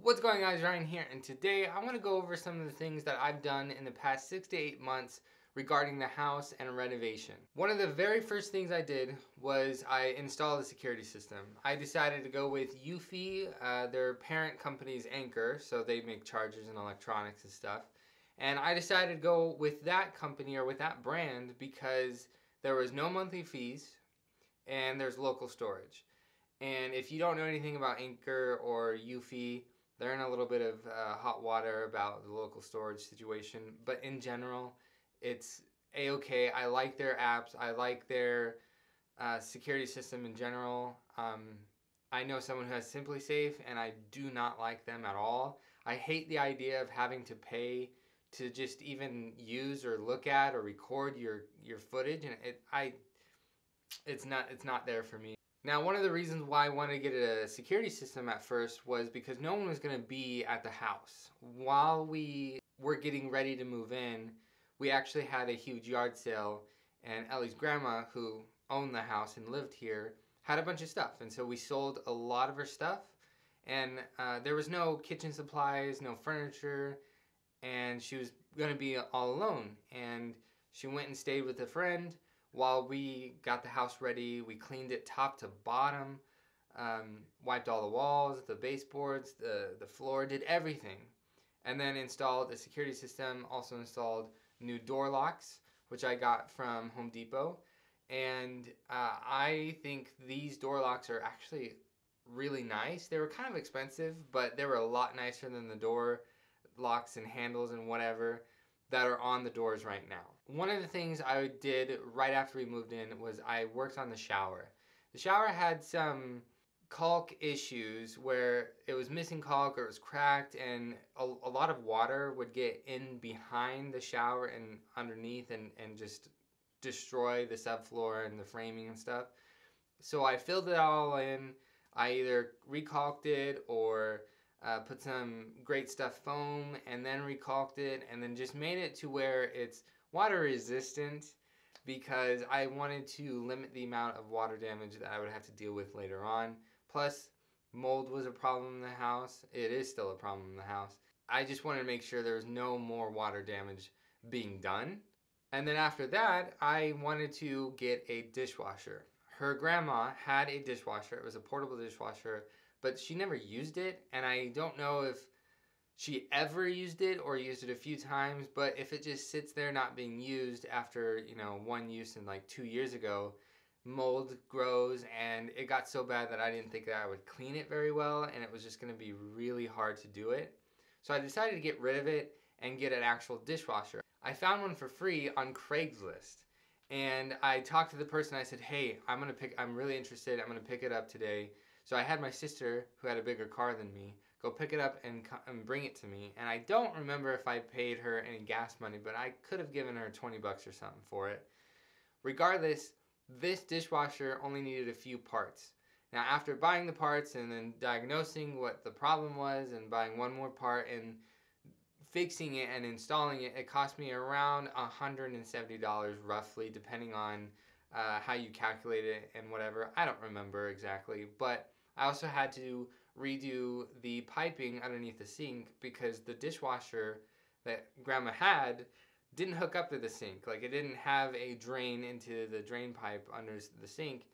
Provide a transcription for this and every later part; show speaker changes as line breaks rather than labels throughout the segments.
What's going on, guys? Ryan here, and today I want to go over some of the things that I've done in the past 6 to 8 months regarding the house and renovation. One of the very first things I did was I installed a security system. I decided to go with Eufy, their parent company's Anchor, so they make chargers and electronics and stuff. And I decided to go with that company or with that brand because there was no monthly fees and there's local storage. And if you don't know anything about Anchor or Eufy, they're in a little bit of hot water about the local storage situation, but in general, it's a-okay. I like their apps. I like their security system in general. I know someone who has Simply Safe, and I do not like them at all. I hate the idea of having to pay to just even use or look at or record your footage, and it's not there for me. Now, one of the reasons why I wanted to get a security system at first was because no one was going to be at the house. While we were getting ready to move in, we actually had a huge yard sale, and Ellie's grandma, who owned the house and lived here, had a bunch of stuff. And so we sold a lot of her stuff, and there was no kitchen supplies, no furniture, and she was going to be all alone. And she went and stayed with a friend. While we got the house ready, we cleaned it top to bottom, wiped all the walls, the baseboards, the floor, did everything. And then installed a security system, also installed new door locks, which I got from Home Depot. And I think these door locks are actually really nice. They were kind of expensive, but they were a lot nicer than the door locks and handles and whatever that are on the doors right now. One of the things I did right after we moved in was I worked on the shower. The shower had some caulk issues where it was missing caulk or it was cracked, and a lot of water would get in behind the shower and underneath and just destroy the subfloor and the framing and stuff. So I filled it all in. I either recalked it or put some great stuff foam and then recalked it, and then just made it to where it's water resistant because I wanted to limit the amount of water damage that I would have to deal with later on. Plus, mold was a problem in the house. It is still a problem in the house. I just wanted to make sure there was no more water damage being done. And then after that, I wanted to get a dishwasher. Her grandma had a dishwasher. It was a portable dishwasher, but she never used it, and I don't know if she ever used it or used it a few times, but if it just sits there not being used after, one use in like 2 years ago, mold grows, and it got so bad that I didn't think that I would clean it very well, and it was just going to be really hard to do it. So I decided to get rid of it and get an actual dishwasher. I found one for free on Craigslist, and I talked to the person. I said, hey, I'm really interested. I'm going to pick it up today. So I had my sister, who had a bigger car than me, go pick it up and bring it to me. And I don't remember if I paid her any gas money, but I could have given her 20 bucks or something for it. Regardless, this dishwasher only needed a few parts. Now, after buying the parts and then diagnosing what the problem was and buying one more part and fixing it and installing it, it cost me around $170 roughly, depending on how you calculate it and whatever. I don't remember exactly, but I also had to redo the piping underneath the sink because the dishwasher that Grandma had didn't hook up to the sink. Like, it didn't have a drain into the drain pipe under the sink.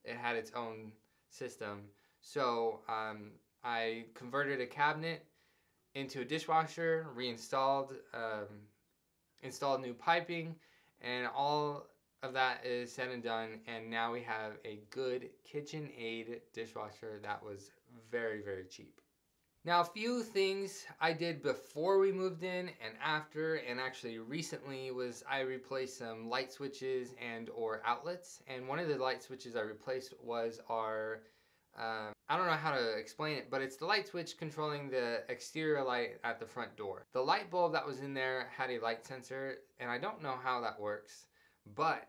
It had its own system. So I converted a cabinet into a dishwasher, reinstalled, installed new piping, and all of that is said and done, and now we have a good KitchenAid dishwasher that was very, very cheap. Now, a few things I did before we moved in and after, and actually recently, was I replaced some light switches and or outlets, and one of the light switches I replaced was our I don't know how to explain it, but it's the light switch controlling the exterior light at the front door. The light bulb that was in there had a light sensor, and I don't know how that works, but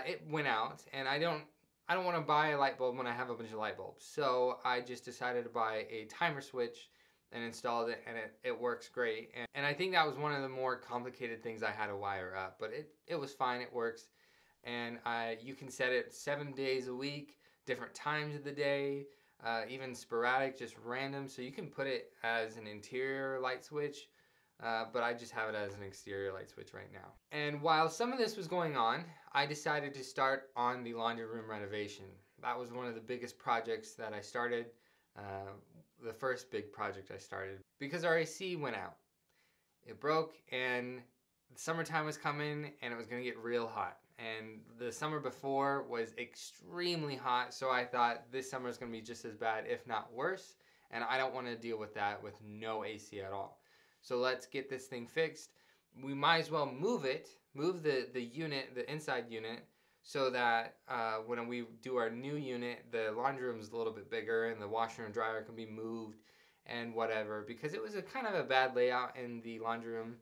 it went out, and I don't want to buy a light bulb when I have a bunch of light bulbs. So I just decided to buy a timer switch and installed it, and it works great. And I think that was one of the more complicated things I had to wire up, but it was fine, it works. And you can set it 7 days a week, different times of the day. even sporadic, just random. So you can put it as an interior light switch, but I just have it as an exterior light switch right now. And while some of this was going on, I decided to start on the laundry room renovation. That was one of the biggest projects that I started, the first big project I started, because our AC went out. It broke, and the summertime was coming, and it was going to get real hot. And the summer before was extremely hot, so I thought this summer is going to be just as bad, if not worse, and I don't want to deal with that with no AC at all. So let's get this thing fixed. We might as well move the unit, the inside unit, so that when we do our new unit, the laundry room is a little bit bigger and the washer and dryer can be moved and whatever, because it was a kind of a bad layout in the laundry room.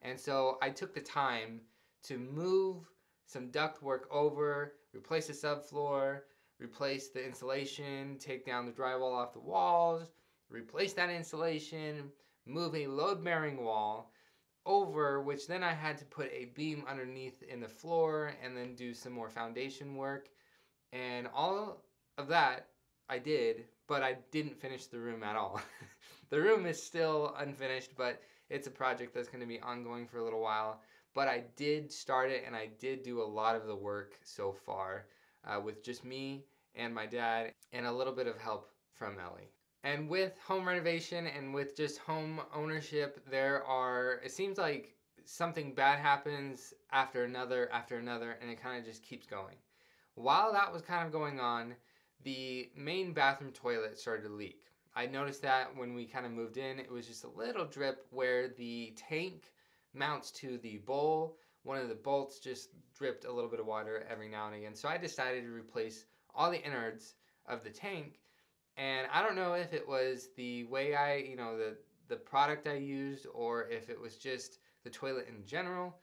And so I took the time to move some duct work over, replace the subfloor, replace the insulation, take down the drywall off the walls, replace that insulation, move a load-bearing wall over, which then I had to put a beam underneath in the floor and then do some more foundation work. And all of that I did, but I didn't finish the room at all. The room is still unfinished, but it's a project that's going to be ongoing for a little while. But I did start it, and I did do a lot of the work so far with just me and my dad and a little bit of help from Ellie. And with home renovation and with just home ownership, it seems like something bad happens after another, and it kind of just keeps going. While that was kind of going on, the main bathroom toilet started to leak. I noticed that when we kind of moved in, it was just a little drip where the tank mounts to the bowl. One of the bolts just dripped a little bit of water every now and again. So I decided to replace all the innards of the tank. And I don't know if it was the way the product I used, or if it was just the toilet in general,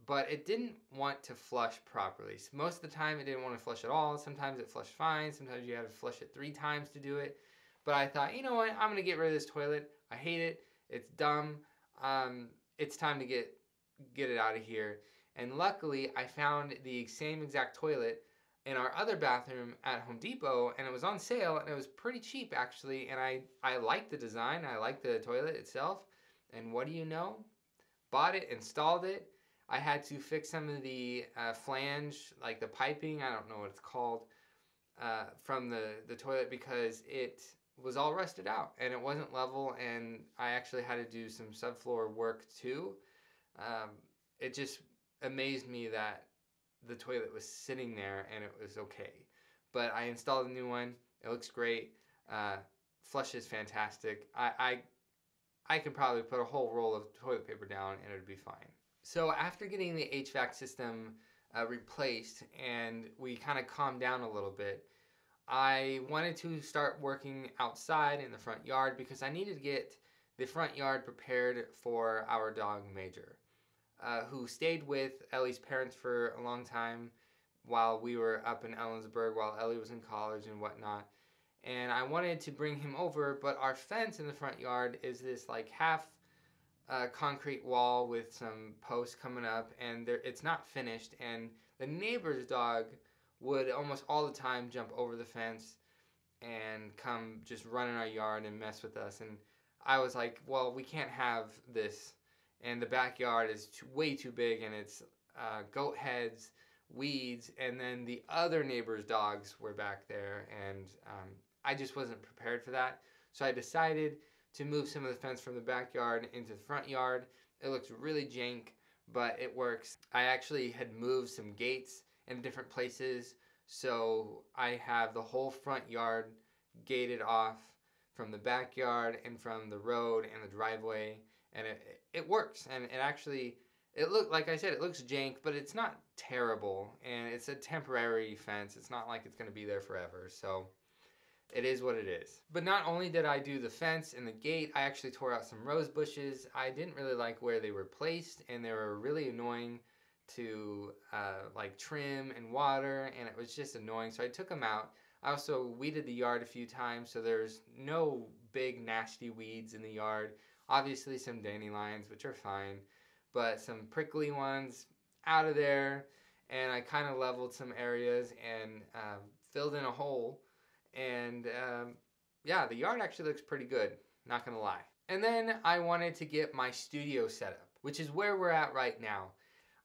but it didn't want to flush properly. So most of the time it didn't want to flush at all. Sometimes it flushed fine. Sometimes you had to flush it 3 times to do it. But I thought, you know what, I'm going to get rid of this toilet. I hate it. It's dumb. It's time to get it out of here. And luckily, I found the same exact toilet in our other bathroom at Home Depot, and it was on sale, and it was pretty cheap actually, and I liked the design. I liked the toilet itself. And what do you know? Bought it, installed it. I had to fix some of the flange, like the piping, I don't know what it's called, from the toilet, because it was all rusted out and it wasn't level, and I actually had to do some subfloor work too. It just amazed me that the toilet was sitting there and it was okay. But I installed a new one. It looks great. Flush is fantastic. I could probably put a whole roll of toilet paper down and it would be fine. So after getting the HVAC system replaced and we kind of calmed down a little bit, I wanted to start working outside in the front yard because I needed to get the front yard prepared for our dog Major, who stayed with Ellie's parents for a long time while we were up in Ellensburg, while Ellie was in college and whatnot. And I wanted to bring him over, but our fence in the front yard is this like half concrete wall with some posts coming up, and it's not finished, and the neighbor's dog would almost all the time jump over the fence and come just run in our yard and mess with us. And I was like, well, we can't have this, and the backyard is way too big, and it's goat heads, weeds, and then the other neighbor's dogs were back there, and I just wasn't prepared for that. So I decided to move some of the fence from the backyard into the front yard. It looks really jank, but it works. I actually had moved some gates in different places, so I have the whole front yard gated off from the backyard and from the road and the driveway, and it works. And like I said, it looks jank, but it's not terrible, and it's a temporary fence. It's not like it's going to be there forever, so it is what it is. But not only did I do the fence and the gate, I actually tore out some rose bushes. I didn't really like where they were placed, and they were really annoying to like trim and water, and it was just annoying, so I took them out. I also weeded the yard a few times, so there's no big nasty weeds in the yard. Obviously some dandelions, which are fine, but some prickly ones out of there, and I kind of leveled some areas and filled in a hole, and yeah, the yard actually looks pretty good, not gonna lie. And then I wanted to get my studio set up, which is where we're at right now.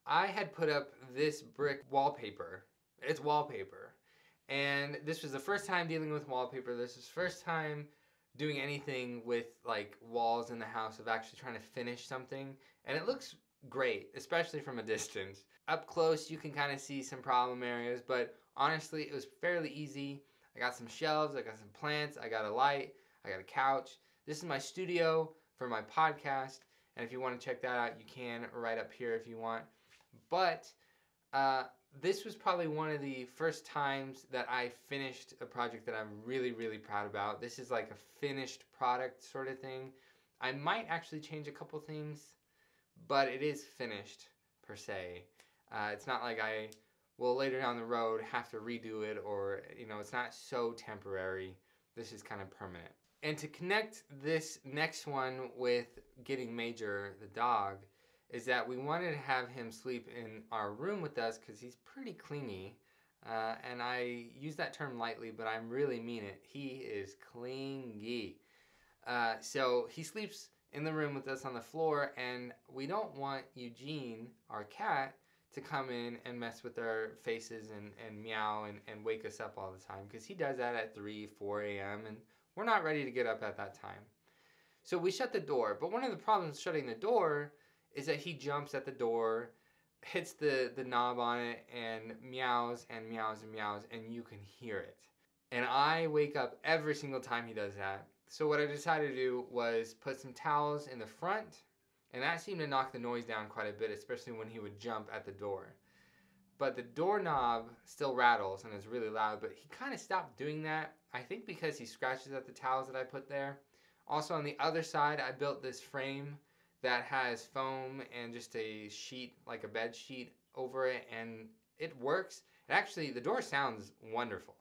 I had put up this brick wallpaper. It's wallpaper. And this was the first time dealing with wallpaper. This was the first time doing anything with like walls in the house, of actually trying to finish something. And it looks great, especially from a distance. Up close, you can kind of see some problem areas, but honestly, it was fairly easy. I got some shelves, I got some plants, I got a light, I got a couch. This is my studio for my podcast. And if you want to check that out, you can right up here if you want. But this was probably one of the first times that I finished a project that I'm really, really proud about. This is like a finished product sort of thing. I might actually change a couple things, but it is finished per se. It's not like I will later down the road have to redo it, or, you know, it's not so temporary. This is kind of permanent. And to connect this next one with getting Major, the dog, is that we wanted to have him sleep in our room with us because he's pretty clingy. And I use that term lightly, but I really mean it. He is clingy. So he sleeps in the room with us on the floor, and we don't want Eugene, our cat, to come in and mess with our faces and meow and wake us up all the time, because he does that at 3, 4 a.m. and we're not ready to get up at that time. So we shut the door, but one of the problems shutting the door is that he jumps at the door, hits the knob on it, and meows and meows and meows, and you can hear it. And I wake up every single time he does that. So what I decided to do was put some towels in the front, and that seemed to knock the noise down quite a bit, especially when he would jump at the door. But the doorknob still rattles and is really loud, but he kind of stopped doing that, I think because he scratches at the towels that I put there. Also on the other side, I built this frame that has foam and just a sheet, like a bed sheet over it, and it works. And actually, the door sounds wonderful.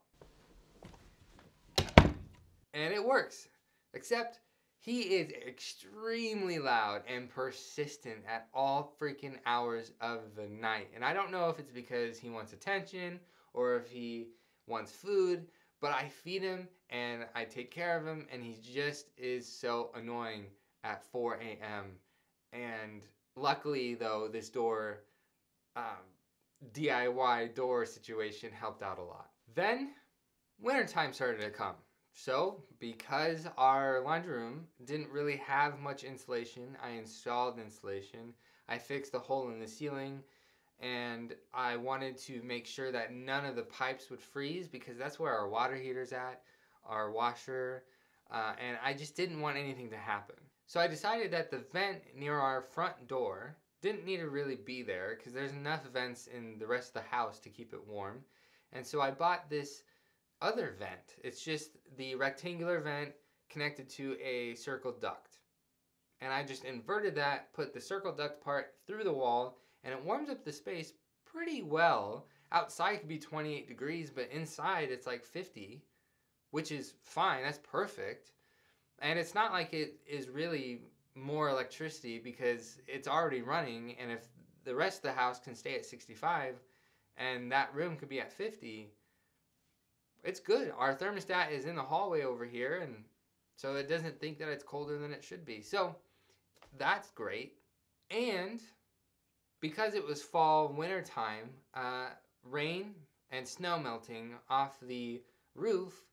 And it works, except he is extremely loud and persistent at all freaking hours of the night. And I don't know if it's because he wants attention or if he wants food, but I feed him and I take care of him, and he just is so annoying at 4 a.m. And luckily, though, this door, DIY door situation helped out a lot. Then, wintertime started to come. So, because our laundry room didn't really have much insulation, I installed insulation. I fixed the hole in the ceiling, and I wanted to make sure that none of the pipes would freeze, because that's where our water heater's at, our washer, and I just didn't want anything to happen. So I decided that the vent near our front door didn't need to really be there, because there's enough vents in the rest of the house to keep it warm. And so I bought this other vent. It's just the rectangular vent connected to a circle duct. And I just inverted that, put the circle duct part through the wall, and it warms up the space pretty well. Outside it could be 28 degrees, but inside it's like 50, which is fine. That's perfect. And it's not like it is really more electricity, because it's already running, and if the rest of the house can stay at 65 and that room could be at 50, it's good. Our thermostat is in the hallway over here, and so it doesn't think that it's colder than it should be. So that's great. And because it was fall, winter time, rain and snow melting off the roof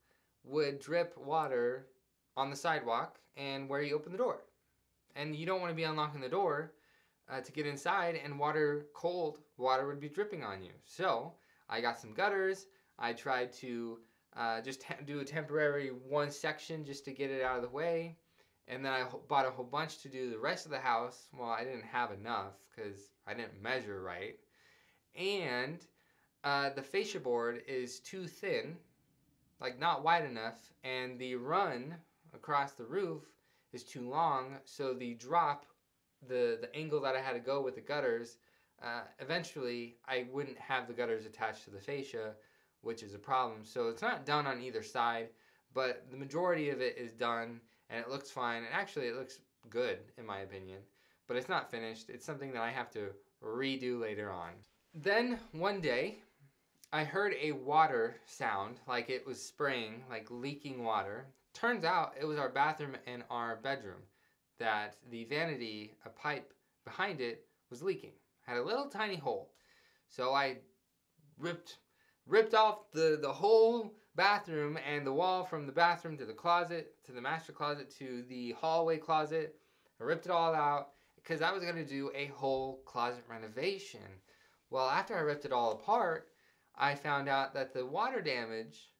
would drip water on the sidewalk and where you open the door. And you don't want to be unlocking the door to get inside, and cold water would be dripping on you. So I got some gutters. I tried to just do a temporary one section just to get it out of the way. And then I bought a whole bunch to do the rest of the house. Well, I didn't have enough because I didn't measure right. And the fascia board is too thin, like not wide enough, and the run across the roof is too long, so the drop, the angle that I had to go with the gutters, eventually I wouldn't have the gutters attached to the fascia, which is a problem. So it's not done on either side, but the majority of it is done, and it looks fine. And actually it looks good in my opinion, but it's not finished. It's something that I have to redo later on. Then one day I heard a water sound, like it was spraying, like leaking water. Turns out it was our bathroom in our bedroom that the vanity, a pipe behind it, was leaking. Had a little tiny hole. So I ripped off the whole bathroom and the wall from the bathroom to the closet, to the master closet, to the hallway closet. I ripped it all out because I was going to do a whole closet renovation. Well, after I ripped it all apart, I found out that the water damage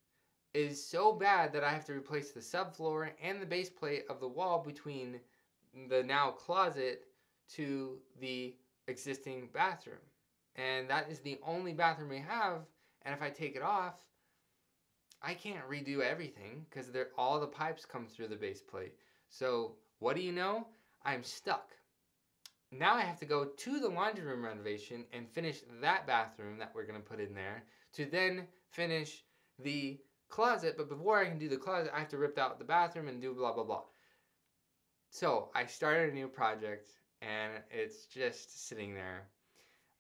is so bad that I have to replace the subfloor and the base plate of the wall between the now closet to the existing bathroom. And that is the only bathroom we have. And if I take it off, I can't redo everything because all the pipes come through the base plate. So what do you know? I'm stuck. Now I have to go to the laundry room renovation and finish that bathroom that we're going to put in there to then finish the closet. But before I can do the closet, I have to rip out the bathroom and do blah, blah, blah. So I started a new project and it's just sitting there.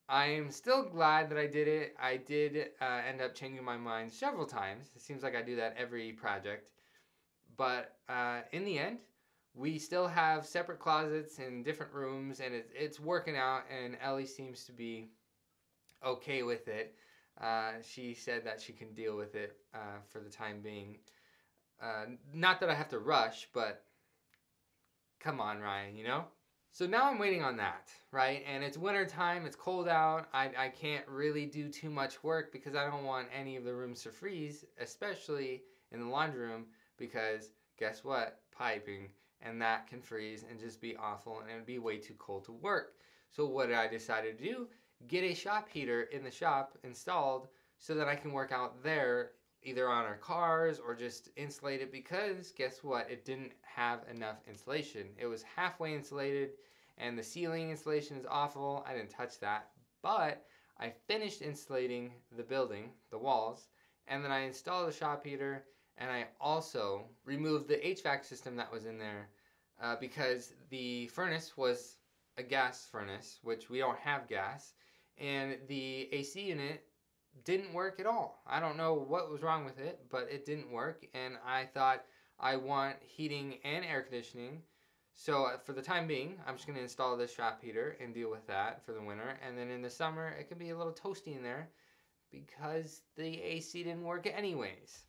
I'm still glad that I did it. I did end up changing my mind several times. It seems like I do that every project. But in the end, we still have separate closets in different rooms, and it's working out, and Ellie seems to be okay with it. She said that she can deal with it for the time being. Not that I have to rush, but come on, Ryan, you know? So now I'm waiting on that, right? And it's winter time, it's cold out. I can't really do too much work because I don't want any of the rooms to freeze, especially in the laundry room, because guess what? Piping, and that can freeze and just be awful, and it would be way too cold to work. So what did I decide to do? Get a shop heater in the shop installed so that I can work out there, either on our cars or just insulate it, because guess what? It didn't have enough insulation. It was halfway insulated, and the ceiling insulation is awful. I didn't touch that, but I finished insulating the building, the walls, and then I installed the shop heater, and I also removed the HVAC system that was in there because the furnace was a gas furnace, which we don't have gas, and the AC unit didn't work at all. I don't know what was wrong with it, but it didn't work, and I thought I want heating and air conditioning. So for the time being, I'm just going to install this shop heater and deal with that for the winter, and then in the summer, it can be a little toasty in there because the AC didn't work anyways.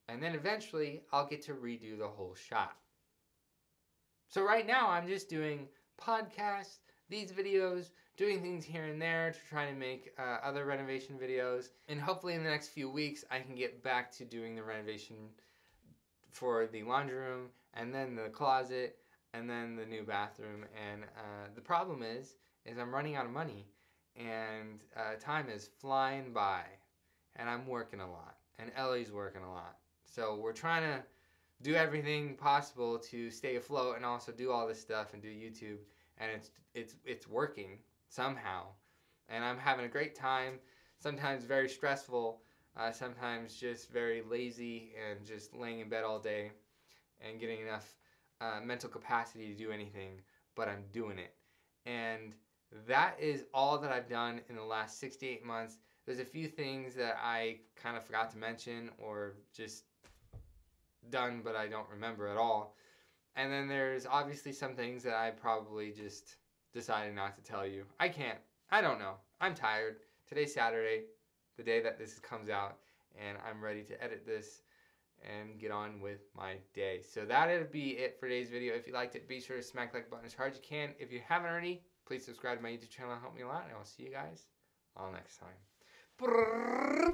And then eventually, I'll get to redo the whole shop. So right now, I'm just doing podcasts, these videos, doing things here and there to try to make other renovation videos. And hopefully in the next few weeks, I can get back to doing the renovation for the laundry room, and then the closet, and then the new bathroom. And the problem is I'm running out of money, and time is flying by, and I'm working a lot, and Ellie's working a lot. So we're trying to do everything possible to stay afloat and also do all this stuff and do YouTube, and it's working somehow. And I'm having a great time, sometimes very stressful, sometimes just very lazy and just laying in bed all day and getting enough mental capacity to do anything, but I'm doing it. And that is all that I've done in the last 6 to 8 months. There's a few things that I kind of forgot to mention or just done but I don't remember at all. And then there's obviously some things that I probably just decided not to tell you. I don't know. I'm tired. Today's Saturday, the day that this comes out, and I'm ready to edit this and get on with my day. So that'll be it for today's video. If you liked it, be sure to smack the like button as hard as you can. If you haven't already, please subscribe to my YouTube channel and help me a lot, and I'll see you guys all next time.